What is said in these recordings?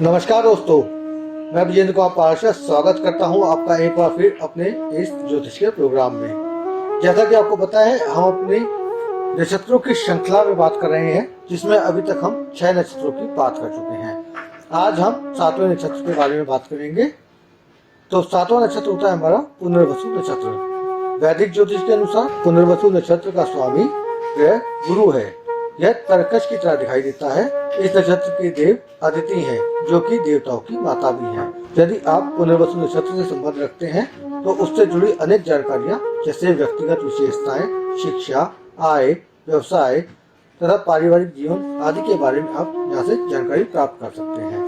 नमस्कार दोस्तों, मैं विजेंद्र कुमार पार्षद स्वागत करता हूं आपका एक बार फिर अपने इस ज्योतिष के प्रोग्राम में। जैसा कि आपको पता है, हम अपने नक्षत्रों की श्रृंखला में बात कर रहे हैं, जिसमें अभी तक हम 6 नक्षत्रों की बात कर चुके हैं। आज हम 7वें नक्षत्र के बारे में बात करेंगे। तो 7वां नक्षत्र होता है हमारा पुनर्वसु नक्षत्र। वैदिक ज्योतिष के अनुसार पुनर्वसु नक्षत्र का स्वामी ग्रह गुरु है। यह तरकश की तरह दिखाई देता है। इस नक्षत्र के देव अदिति हैं, जो कि देवताओं की माता भी हैं। यदि आप पुनर्वसु नक्षत्र से संबंध रखते हैं तो उससे जुड़ी अनेक जानकारियां, जैसे व्यक्तिगत विशेषताएं, शिक्षा, आय, व्यवसाय तथा पारिवारिक जीवन आदि के बारे में आप यहाँ से जानकारी प्राप्त कर सकते हैं।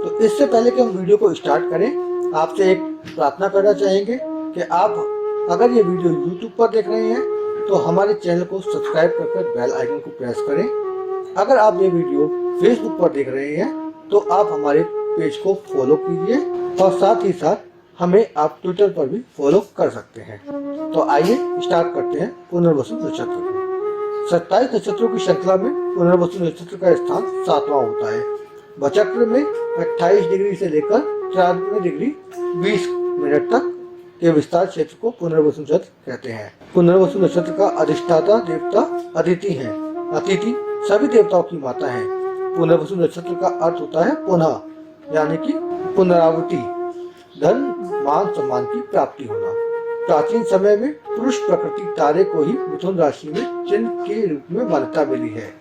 तो इससे पहले कि हम वीडियो को स्टार्ट करें, आपसे एक प्रार्थना करना चाहेंगे कि आप अगर ये वीडियो यूट्यूब पर देख रहे हैं तो हमारे चैनल को सब्सक्राइब कर बेल आइकन को प्रेस करें। अगर आप ये वीडियो फेसबुक पर देख रहे हैं तो आप हमारे पेज को फॉलो कीजिए और साथ ही साथ हमें आप ट्विटर पर भी फॉलो कर सकते हैं। तो आइए स्टार्ट करते हैं पुनर्वसु नक्षत्र को। 27 नक्षत्रों की श्रृंखला में पुनर्वसु नक्षत्र का स्थान 7वां होता है। वचक्र में 28 डिग्री से लेकर 94 डिग्री 20 मिनट तक के विस्तार क्षेत्र को पुनर्वसु नक्षत्र कहते हैं। पुनर्वसु नक्षत्र का अधिष्ठाता देवता अदिति हैं। अदिति सभी देवताओं की माता है। पुनर्वसु नक्षत्र का अर्थ होता है पुनः, यानी कि पुनरावृत्ति, धन मान सम्मान की प्राप्ति होना। प्राचीन समय में पुरुष प्रकृति तारे को ही मिथुन राशि में चिन्ह के रूप में मान्यता मिली है।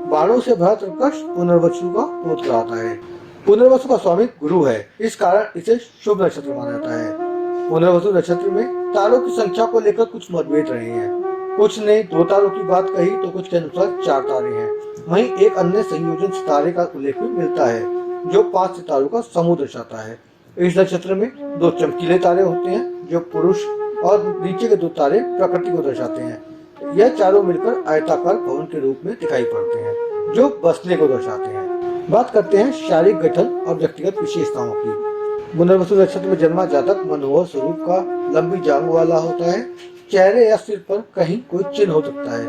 बाणों से भरा तरकश पुनर्वसु का पोत कराता है। पुनर्वसु का स्वामी गुरु है, इस कारण इसे शुभ नक्षत्र माना जाता है। पुनर्वसु नक्षत्र में तारों की संख्या को लेकर कुछ मतभेद रहे हैं। कुछ ने 2 तारों की बात कही तो कुछ के अनुसार 4 तारे हैं। वहीं एक अन्य संयोजन सितारे का उल्लेख भी मिलता है, जो 5 सितारों का समूह दर्शाता है। इस नक्षत्र में 2 चमकीले तारे होते हैं, जो पुरुष, और नीचे के 2 तारे प्रकृति को दर्शाते हैं। यह चारों मिलकर आयताकार भवन के रूप में दिखाई पड़ते हैं, जो बसने को दर्शाते हैं। बात करते हैं शारीरिक गठन और व्यक्तिगत विशेषताओं की। पुनर्वसु नक्षत्र में जन्मा जातक मनोहर स्वरूप का, लंबी जांघों वाला होता है। चेहरे या सिर पर कहीं कोई चिन्ह हो सकता है।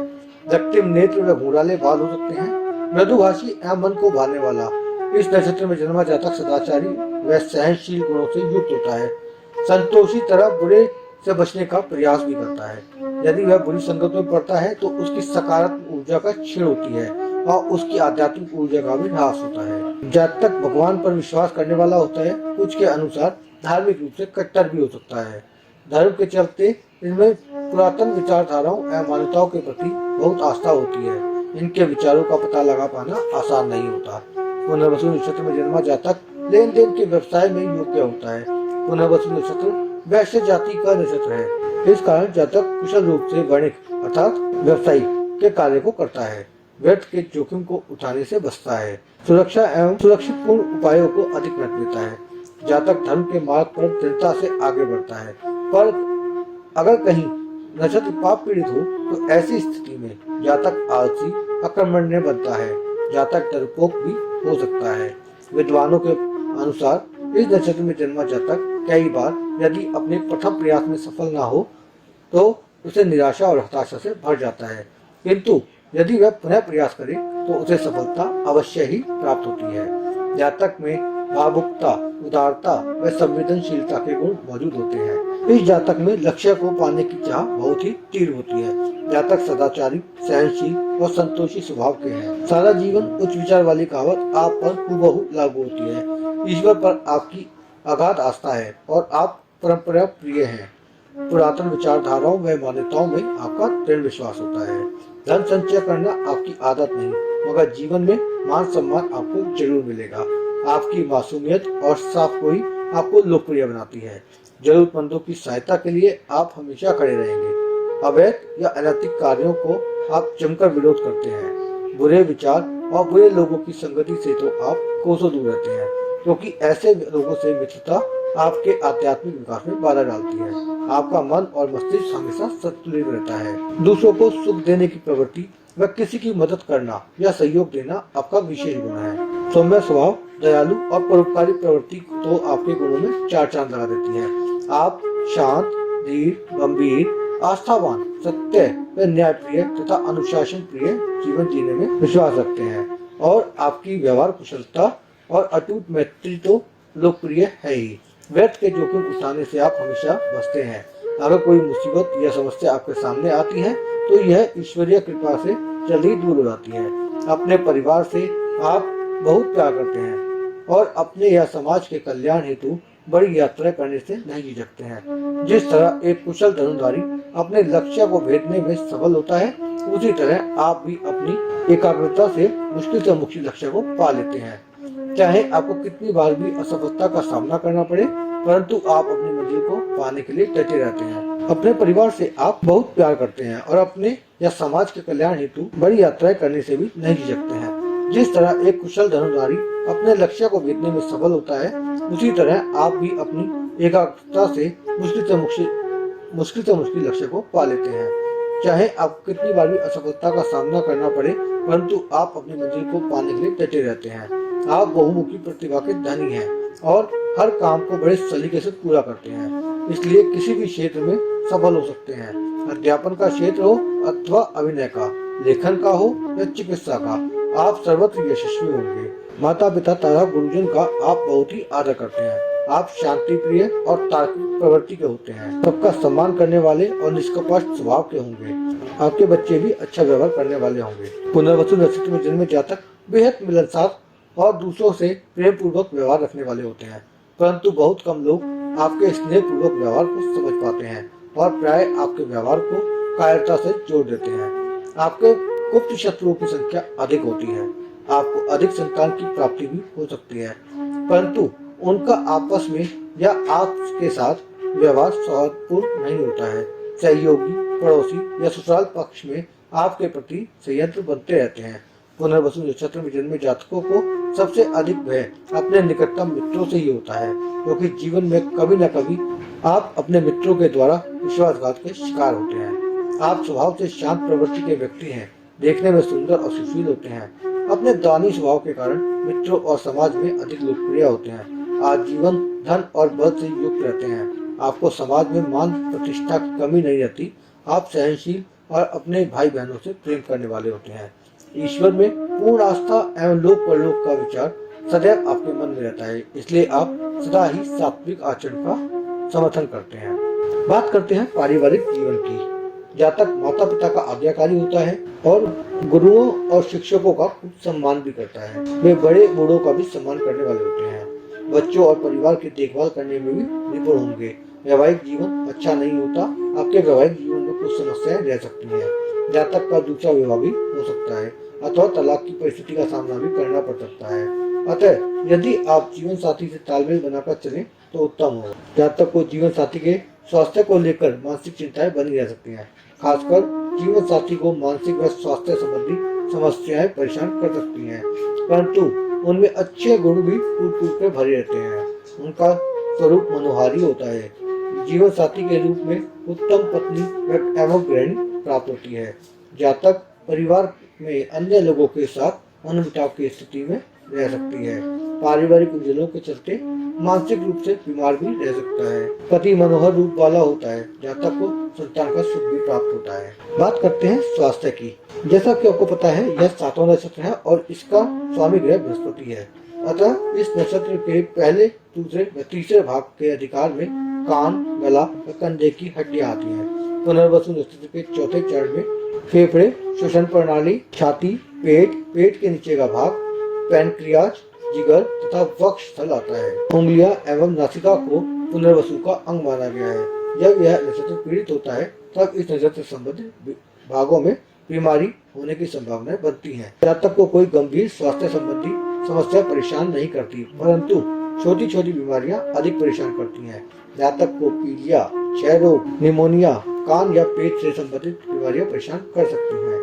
रक्तिम नेत्र व घुंघराले बाल हो सकते हैं। मृदुभाषी एवं मन को भाने वाला। इस नक्षत्र में जन्मा जातक सदाचारी व सहनशील गुणों से युक्त होता है। संतोषी तरह बुरे से बचने का प्रयास भी करता है। यदि वह बुरी संगत में पड़ता है तो उसकी सकारात्मक ऊर्जा का क्षीण होती है और उसकी आध्यात्मिक ऊर्जा का भी ह्रास होता है। जातक भगवान पर विश्वास करने वाला होता है। कुछ के अनुसार धार्मिक रूप से कट्टर भी हो सकता है। धर्म के चलते इनमें पुरातन विचारधाराओं एवं मान्यताओं के प्रति बहुत आस्था होती है। इनके विचारों का पता लगा पाना आसान नहीं होता। पुनर्वसु नक्षत्र में जन्मा जातक लेन देन के व्यवसाय में योग्य होता है। पुनर्वसु नक्षत्र वैश्य जाति का नक्षत्र है। इस कारण जातक कुशल रूप से वणिक अर्थात व्यवसायी के कार्य को करता है। व्यर्थ के जोखिम को उठाने से बचता है। सुरक्षा एवं सुरक्षित पूर्ण उपायों को अधिक महत्व देता है। जातक धर्म के मार्ग पर दृढ़ता से आगे बढ़ता है। पर अगर कहीं नक्षत्र पाप पीड़ित हो तो ऐसी स्थिति में जातक आलसी आक्रमण्य बनता है। जातक डरपोक भी हो सकता है। विद्वानों के अनुसार इस नक्षत्र में जन्मा जातक कई बार यदि अपने प्रथम प्रयास में सफल ना हो तो उसे निराशा और हताशा से भर जाता है, किंतु यदि वह पुनः प्रयास करे तो उसे सफलता अवश्य ही प्राप्त होती है। जातक में भावुकता, उदारता व संवेदनशीलता के गुण मौजूद होते हैं। इस जातक में लक्ष्य को पाने की चाह बहुत ही तीव्र होती है। जातक सदाचारी, सहनशील और संतोषी स्वभाव के हैं। सारा जीवन उच्च विचार वाली कहावत आप पर हूबहू लागू होती है। ईश्वर पर आपकी अगाध आस्था है और आप परंपरा प्रिय हैं। पुरातन विचारधाराओं व मान्यताओं में आपका दृढ़ विश्वास होता है। धन संचय करना आपकी आदत नहीं, मगर जीवन में मान सम्मान आपको जरूर मिलेगा। आपकी मासूमियत और साफगोई आपको लोकप्रिय बनाती है। जरूरतमंदों की सहायता के लिए आप हमेशा खड़े रहेंगे। अवैध या अनैतिक कार्यों को आप जमकर विरोध करते हैं। बुरे विचार और बुरे लोगों की संगति से तो आप कोसों दूर रहते हैं, क्योंकि ऐसे लोगों से मित्रता आपके आध्यात्मिक विकास में बाधा डालती है। आपका मन और मस्तिष्क हमेशा संतुलित रहता है। दूसरों को सुख देने की प्रवृत्ति व किसी की मदद करना या सहयोग देना आपका विशेष गुण है। सौम्य स्वभाव, दयालु और परोपकारी प्रवृत्ति तो आपके गुणों में 4 चांद लगा देती है। आप शांत, धीर, गंभीर, आस्थावान, सत्य व न्यायप्रिय तथा अनुशासन प्रिय जीवन जीने में विश्वास रखते हैं और आपकी व्यवहार कुशलता और अटूट मैत्री तो लोकप्रिय है ही। व्यर्थ के जोखिम उठाने से आप हमेशा बचते हैं। अगर कोई मुसीबत या समस्या आपके सामने आती है तो यह ईश्वरीय कृपा से जल्दी दूर हो जाती है। अपने परिवार से आप बहुत प्यार करते हैं और अपने या समाज के कल्याण हेतु बड़ी यात्रा करने से नहीं झिझकते हैं। जिस तरह एक कुशल धनुर्धारी अपने लक्ष्य को भेदने में सफल होता है, उसी तरह आप भी अपनी एकाग्रता से मुश्किल लक्ष्य को पा लेते हैं। चाहे आपको कितनी बार भी असफलता का सामना करना पड़े, परंतु आप अपनी मंजिल को पाने के लिए डटे रहते हैं। अपने परिवार से आप बहुत प्यार करते हैं और अपने या समाज के कल्याण हेतु बड़ी यात्राएं करने से भी नहीं झिझकते हैं। जिस तरह एक कुशल धनुर्धारी अपने लक्ष्य को भेदने में सफल होता है, उसी तरह आप भी अपनी एकाग्रता से मुश्किल लक्ष्य को पा लेते हैं। चाहे आपको कितनी बार भी असफलता का सामना करना पड़े, परंतु आप अपनी मंजिल को पाने के लिए डटे रहते हैं। आप बहुमुखी प्रतिभा के धनी हैं और हर काम को बड़े सलीके से पूरा करते हैं, इसलिए किसी भी क्षेत्र में सफल हो सकते हैं। अध्यापन का क्षेत्र हो अथवा अभिनय का, लेखन का हो या चिकित्सा का, आप सर्वत्र यशस्वी होंगे। माता पिता तथा गुरुजन का आप बहुत ही आदर करते हैं। आप शांति प्रिय और तार्किक प्रवृत्ति के होते हैं। सबका सम्मान करने वाले और निष्कपट स्वभाव के होंगे। आपके बच्चे भी अच्छा व्यवहार करने वाले होंगे। पुनर्वसु नक्षत्र में जन्मे जातक बेहद मिलनसार और दूसरों से प्रेम पूर्वक व्यवहार रखने वाले होते हैं, परंतु बहुत कम लोग आपके स्नेह पूर्वक व्यवहार को समझ पाते हैं और प्राय आपके व्यवहार को कायरता से जोड़ देते हैं। आपके गुप्त शत्रुओं की संख्या अधिक होती है। आपको अधिक संतान की प्राप्ति भी हो सकती है, परंतु उनका आपस में या आपके साथ व्यवहार सौहार्दपूर्ण नहीं होता है। सहयोगी, पड़ोसी या ससुराल पक्ष में आपके प्रति संयंत्र बनते रहते हैं। पुनर्वसु नक्षत्र में जन्मे जातकों को सबसे अधिक भय अपने निकटतम मित्रों से ही होता है, क्योंकि जीवन में कभी न कभी आप अपने मित्रों के द्वारा विश्वासघात के शिकार होते हैं। आप स्वभाव से शांत प्रवृत्ति के व्यक्ति हैं, देखने में सुंदर और सुशील होते हैं। अपने दानी स्वभाव के कारण मित्रों और समाज में अधिक लोकप्रिय होते हैं। आजीवन धन और बल से युक्त रहते हैं। आपको समाज में मान प्रतिष्ठा की कमी नहीं रहती। आप सहनशील और अपने भाई बहनों से प्रेम करने वाले होते हैं। ईश्वर में पूर्ण आस्था एवं लोक परलोक का विचार सदैव आपके मन में रहता है, इसलिए आप सदा ही सात्विक आचरण का समर्थन करते हैं। बात करते हैं पारिवारिक जीवन की। जातक माता पिता का आज्ञाकारी होता है और गुरुओं और शिक्षकों का खूब सम्मान भी करता है। वे बड़े बूढ़ों का भी सम्मान करने वाले होते हैं। बच्चों और परिवार की देखभाल करने में भी निपुण होंगे। वैवाहिक जीवन अच्छा नहीं होता। आपके वैवाहिक जीवन में कुछ समस्याएं रह सकती हैं। जातक का दूसरा विवाह भी हो सकता है अथवा तलाक की परिस्थिति का सामना भी करना पड़ सकता है। अतः यदि आप जीवन साथी से तालमेल बनाकर चलें तो उत्तम हो। जातक को जीवन साथी के स्वास्थ्य को लेकर मानसिक चिंताएं बनी रह सकती हैं। खासकर जीवन साथी को मानसिक व स्वास्थ्य संबंधी समस्याएं परेशान कर सकती हैं, परंतु उनमें अच्छे गुण भी कूट कर भरे रहते हैं। उनका स्वरूप मनोहारी होता है। जीवन साथी के रूप में उत्तम पत्नी एवं गृहिणी प्राप्त होती है। जातक परिवार में अन्य लोगों के साथ मनमुटाव की स्थिति में रह सकती है। पारिवारिक उलझनों के चलते मानसिक रूप से बीमार भी रह सकता है। पति मनोहर रूप वाला होता है। जातक को संतान का सुख भी प्राप्त होता है। बात करते हैं स्वास्थ्य की। जैसा कि आपको पता है, यह 7वां नक्षत्र है और इसका स्वामी ग्रह बृहस्पति है। अतः इस नक्षत्र के पहले, दूसरे व तीसरे भाग के अधिकार में कान, गला व कंधे की हड्डियां आती हैं। पुनर्वसु नक्षत्र के चौथे चरण में फेफड़े, श्वसन प्रणाली, छाती, पेट के नीचे का भाग, पैनक्रियाज, जिगर तथा वक्ष स्थल आता है। उंगलियां एवं नासिका को पुनर्वसु का अंग माना गया है। जब यह नक्षत्र पीड़ित होता है तब इस नक्षत्र संबंधित भागों में बीमारी होने की संभावनाएं बनती हैं। जातक को कोई गंभीर स्वास्थ्य संबंधी समस्या परेशान नहीं करती, परंतु छोटी छोटी बीमारियां अधिक परेशान करती हैं। जातक को पीलिया, क्षय रोग, निमोनिया, कान या पेट से संबंधित बीमारियां परेशान कर सकती हैं।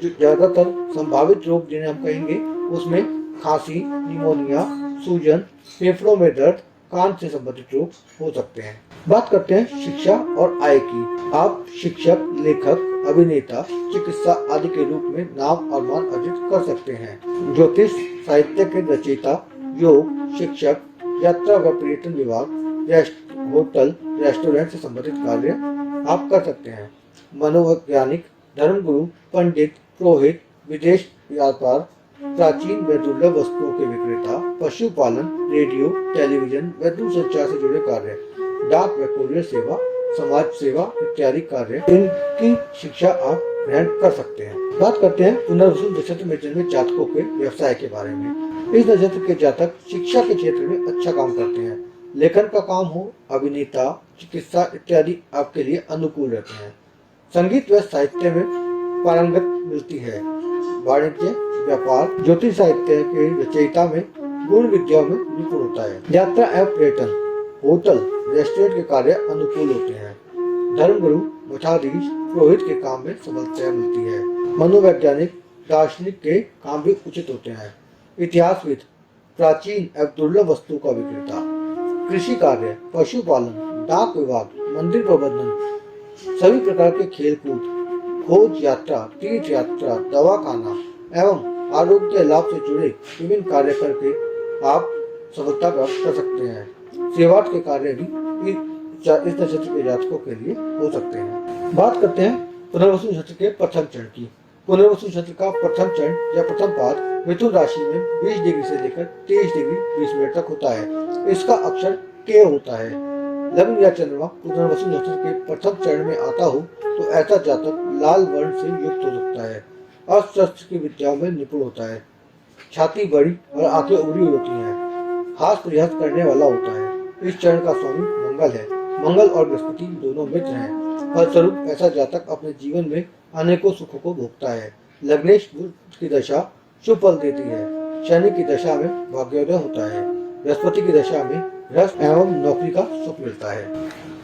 जो ज्यादातर संभावित रोग जिन्हें हम कहेंगे उसमें खांसी, निमोनिया, सूजन, फेफड़ों में दर्द, कान से संबंधित रोग हो सकते हैं। बात करते हैं शिक्षा और आय की। आप शिक्षक, लेखक, अभिनेता, चिकित्सा आदि के रूप में नाम और मान अर्जित कर सकते हैं। ज्योतिष, साहित्य के रचयिता, योग, शिक्षक, यात्रा व पर्यटन विभाग, होटल, रेस्टोरेंट से संबंधित कार्य आप कर सकते हैं। मनोवैज्ञानिक, धर्मगुरु, पंडित, पुरोहित, विदेश व्यापार, प्राचीन व दुर्लभ वस्तुओं के विक्रेता, पशुपालन, रेडियो, टेलीविजन व दूरसंचार से जुड़े कार्य, डाक व कुरियर सेवा, समाज सेवा इत्यादि कार्य, इनकी शिक्षा आप ग्रहण कर सकते हैं। बात करते हैं पुनर्वसु नक्षत्र में जन्मे जातकों के व्यवसाय के बारे में। इस नक्षत्र के जातक शिक्षा के क्षेत्र में अच्छा काम करते हैं। लेखन का काम हो, अभिनेता, चिकित्सा इत्यादि आपके लिए अनुकूल रहते हैं। संगीत व साहित्य में पारंगत मिलती है। वाणिज्य, व्यापार, ज्योतिष साहित्य के रचयिता में गुण विद्या में निपुण होता है। यात्रा एवं पर्यटन, होटल, रेस्टोरेंट के कार्य अनुकूल होते हैं। धर्मगुरु, मठाधीश, पुरोहित के काम में सफलता मिलती है। मनोवैज्ञानिक, दार्शनिक के काम भी उचित होते हैं। इतिहासविद, प्राचीन एवं दुर्लभ वस्तुओं का विक्रेता, कृषि कार्य, पशुपालन, डाक विभाग, मंदिर प्रबंधन, सभी प्रकार के खेलकूद, खोज यात्रा, तीर्थ यात्रा, दवाखाना एवं आरोग्य लाभ से जुड़े विभिन्न कार्य करके आप सफलता प्राप्त कर सकते हैं। सेवाट के कार्य भी इस नक्षत्र के जातकों के लिए हो सकते हैं। बात करते हैं पुनर्वसु नक्षत्र के प्रथम चरण की। पुनर्वसु नक्षत्र का प्रथम चरण या प्रथम पाद मिथुन राशि में 20 डिग्री से लेकर 23 डिग्री 20 मिनट तक होता है। इसका अक्षर के होता है। लग्न या चंद्रमा पुनर्वसु नक्षत्र के प्रथम चरण में आता हो तो ऐसा जातक लाल वर्ण से युक्त हो सकता है। अस्त्र की विद्याओं में निपुण होता है। छाती बड़ी और आंखें उभरी होती हैं। हास प्रयास करने वाला होता है। इस चरण का स्वामी मंगल है। मंगल और बृहस्पति दोनों मित्र हैं। फलस्वरूप ऐसा जातक अपने जीवन में अनेकों सुखों को भोगता है। लग्नेश बुध की दशा शुभ फल देती है। शनि की दशा में भाग्योदय होता है। बृहस्पति की दशा में रस एवं नौकरी का सुख मिलता है।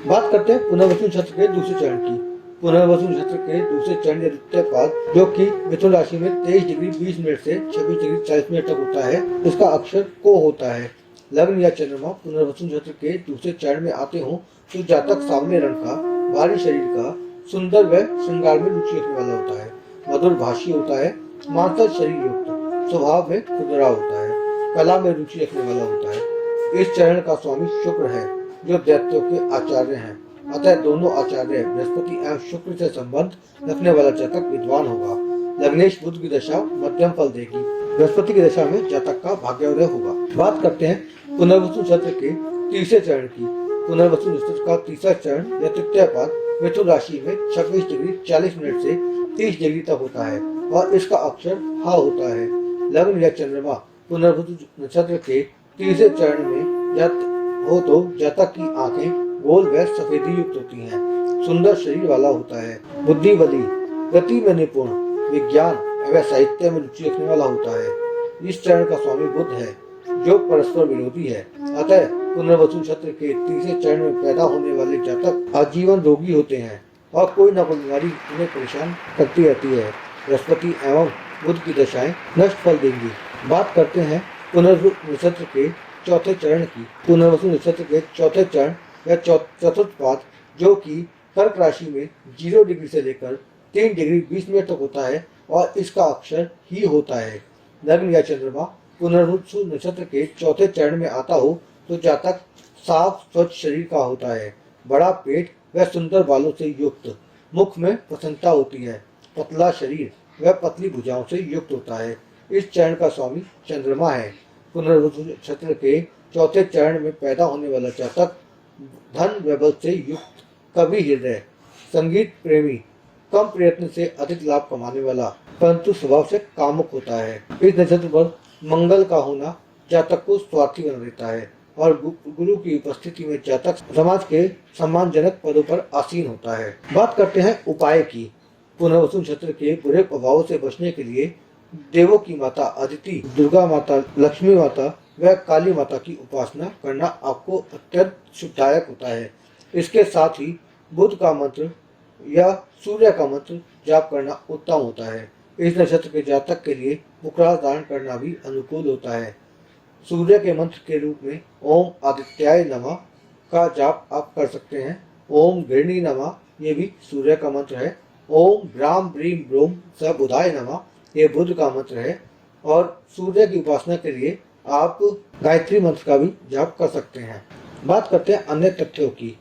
बात करते हैं पुनर्वसु नक्षत्र के दूसरे चरण की। पुनर्वसु नक्षत्र के दूसरे चरण या द्वितीय पाद जो कि मिथुन राशि में 23 डिग्री 20 मिनट से 26 डिग्री 40 मिनट तक होता है। इसका अक्षर को होता है। लग्न या चंद्रमा पुनर्वसु नक्षत्र के दूसरे चरण में आते हों तो जातक सामने रंग का, भारी शरीर का, सुंदर व श्रृंगार में रुचि रखने वाला होता है। मधुर भाषी होता है। मांसल शरीर युक्त, स्वभाव में खुदरा होता है। कला में रुचि रखने वाला होता है। इस चरण का स्वामी शुक्र है जो दैत्यों के आचार्य हैं। अतः दोनों आचार्य बृहस्पति एवं शुक्र से संबंध रखने वाला जातक विद्वान होगा। लग्नेश बुध की दशा मध्यम फल देगी। बृहस्पति की दशा में जातक का भाग्योदय होगा। बात करते हैं पुनर्वसु नक्षत्र के तीसरे चरण की। पुनर्वसु नक्षत्र का तीसरा चरण या तृतीय पाद मिथुन राशि में 26 डिग्री 40 मिनट से 30 डिग्री तक होता है और इसका अक्षर हा होता है। लग्न या चंद्रमा पुनर्वसु नक्षत्र के तीसरे चरण में हो तो जातक की आंखें गोल व सफेदी युक्त होती हैं। सुंदर शरीर वाला होता है। बुद्धि बली, गति में निपुण, विज्ञान एवं साहित्य में रुचि रखने वाला होता है। इस चरण का स्वामी बुध है जो परस्पर विरोधी है। अतः पुनर्वसु नक्षत्र के तीसरे चरण में पैदा होने वाले जातक आजीवन रोगी होते हैं और कोई न कोई बीमारी उन्हें परेशान करती रहती है। बृहस्पति एवं बुध की दशाएं नष्ट फल देंगी। बात करते हैं पुनर्वसु नक्षत्र के चौथे चरण की। पुनर्वसु नक्षत्र के चौथे चरण या चतुर्थ पाद जो कि कर्क राशि में 0 डिग्री से लेकर 3 डिग्री 20 मिनट तक होता है और इसका अक्षर ही होता है। लग्न या चंद्रमा पुनर्वसु नक्षत्र के चौथे चरण में आता हो तो जातक साफ स्वच्छ शरीर का होता है। बड़ा पेट व सुंदर बालों से युक्त, मुख में प्रसन्नता होती है। पतला शरीर व पतली भुजाओं से युक्त होता है। इस चरण का स्वामी चंद्रमा है। पुनर्वसु नक्षत्र के चौथे चरण में पैदा होने वाला जातक धन व बल से युक्त, कवि हृदय, संगीत प्रेमी, कम प्रयत्न से अधिक लाभ कमाने वाला, परंतु स्वभाव से कामुक होता है। इस नक्षत्र पर मंगल का होना जातक को स्वार्थी बना देता है और गुरु की उपस्थिति में जातक समाज के सम्मानजनक पदों पर आसीन होता है। बात करते हैं उपाय की। पुनर्वसु नक्षत्र के बुरे प्रभावों से बचने के लिए देवों की माता अदिति, दुर्गा माता, लक्ष्मी माता व काली माता की उपासना करना आपको अत्यंत सुखदायक होता है। इसके साथ ही बुध का मंत्र या सूर्य का मंत्र जाप करना उत्तम होता है। इस नक्षत्र के जातक के लिए मुखराज धारण करना भी अनुकूल होता है। सूर्य के मंत्र के रूप में ओम आदित्याय नमः का जाप आप कर सकते हैं। ओम घृणी नमः ये भी सूर्य का मंत्र है। ओम ब्राम ब्रीम ब्रोम स बुधाय नमः ये बुध का मंत्र है। और सूर्य की उपासना के लिए आप गायत्री मंत्र का भी जाप कर सकते हैं। बात करते हैं अन्य तथ्यों की।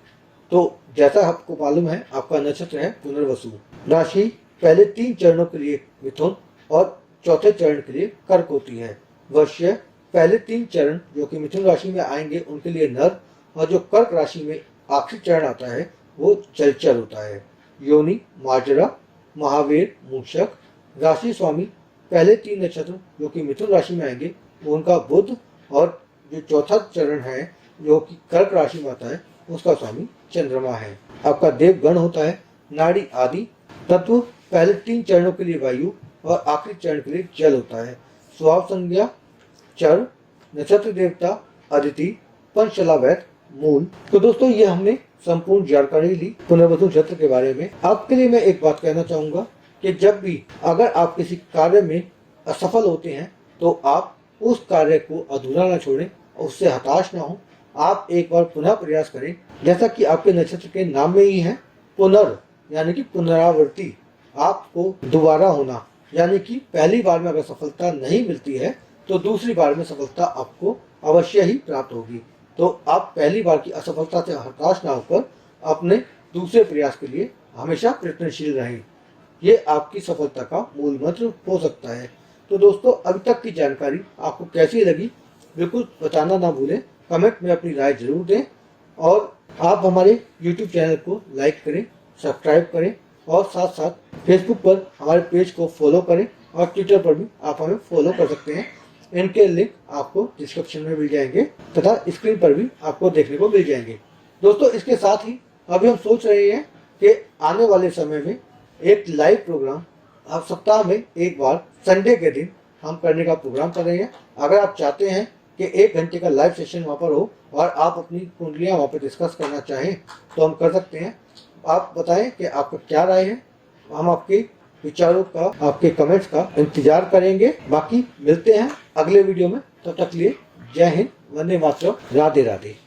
तो जैसा आपको मालूम है आपका नक्षत्र है पुनर्वसु। राशि पहले 3 चरणों के लिए मिथुन और चौथे चरण के लिए कर्क होती है। वश्य पहले 3 चरण जो कि मिथुन राशि में आएंगे उनके लिए नर, और जो कर्क राशि में आखिरी चरण आता है वो जलचर होता है। योनि माजरा, महावीर, मूषक। राशि स्वामी पहले 3 नक्षत्र जो कि मिथुन राशि में आएंगे वो उनका बुध, और जो चौथा चरण है जो कि कर्क राशि में आता है उसका स्वामी चंद्रमा है। आपका देव गण होता है नाड़ी आदि। तत्व पहले 3 चरणों के लिए वायु और आखिरी चरण के लिए जल होता है। स्वभाव संज्ञा चर, नक्षत्र देवता अदिति, पंचशला वैद, मूल। तो दोस्तों ये हमने संपूर्ण जानकारी ली पुनर्वसु नक्षत्र के बारे में। आपके लिए मैं एक बात कहना चाहूंगा कि जब भी अगर आप किसी कार्य में असफल होते हैं तो आप उस कार्य को अधूरा न छोड़ें, उससे हताश ना हो। आप एक बार पुनः प्रयास करें, जैसा कि आपके नक्षत्र के नाम में ही है पुनर, यानी कि पुनरावृत्ति। आपको दोबारा होना, यानी कि पहली बार में अगर सफलता नहीं मिलती है तो दूसरी बार में सफलता आपको अवश्य ही प्राप्त होगी। तो आप पहली बार की असफलता से हताश ना होकर अपने दूसरे प्रयास के लिए हमेशा प्रयत्नशील रहें। ये आपकी सफलता का मूल मंत्र हो सकता है। तो दोस्तों अभी तक की जानकारी आपको कैसी लगी बिल्कुल बताना ना भूलें, कमेंट में अपनी राय जरूर दें, और आप हमारे YouTube चैनल को लाइक करें, सब्सक्राइब करें, और साथ साथ फेसबुक पर हमारे पेज को फॉलो करें, और ट्विटर पर भी आप हमें फॉलो कर सकते हैं। इनके लिंक आपको डिस्क्रिप्शन में मिल जाएंगे तथा स्क्रीन पर भी आपको देखने को मिल जाएंगे। दोस्तों इसके साथ ही अभी हम सोच रहे हैं कि आने वाले समय में एक लाइव प्रोग्राम आप सप्ताह में एक बार संडे के दिन हम करने का प्रोग्राम कर रहे हैं। अगर आप चाहते हैं कि 1 घंटे का लाइव सेशन वहाँ पर हो और आप अपनी कुंडलियाँ वहाँ पर डिस्कस करना चाहें तो हम कर सकते हैं। आप बताएं कि आपका क्या राय है, हम आपके विचारों का, आपके कमेंट्स का इंतजार करेंगे। बाकी मिलते हैं अगले वीडियो में, तब तक लिए जय हिंद, वंदे मातरम, राधे राधे।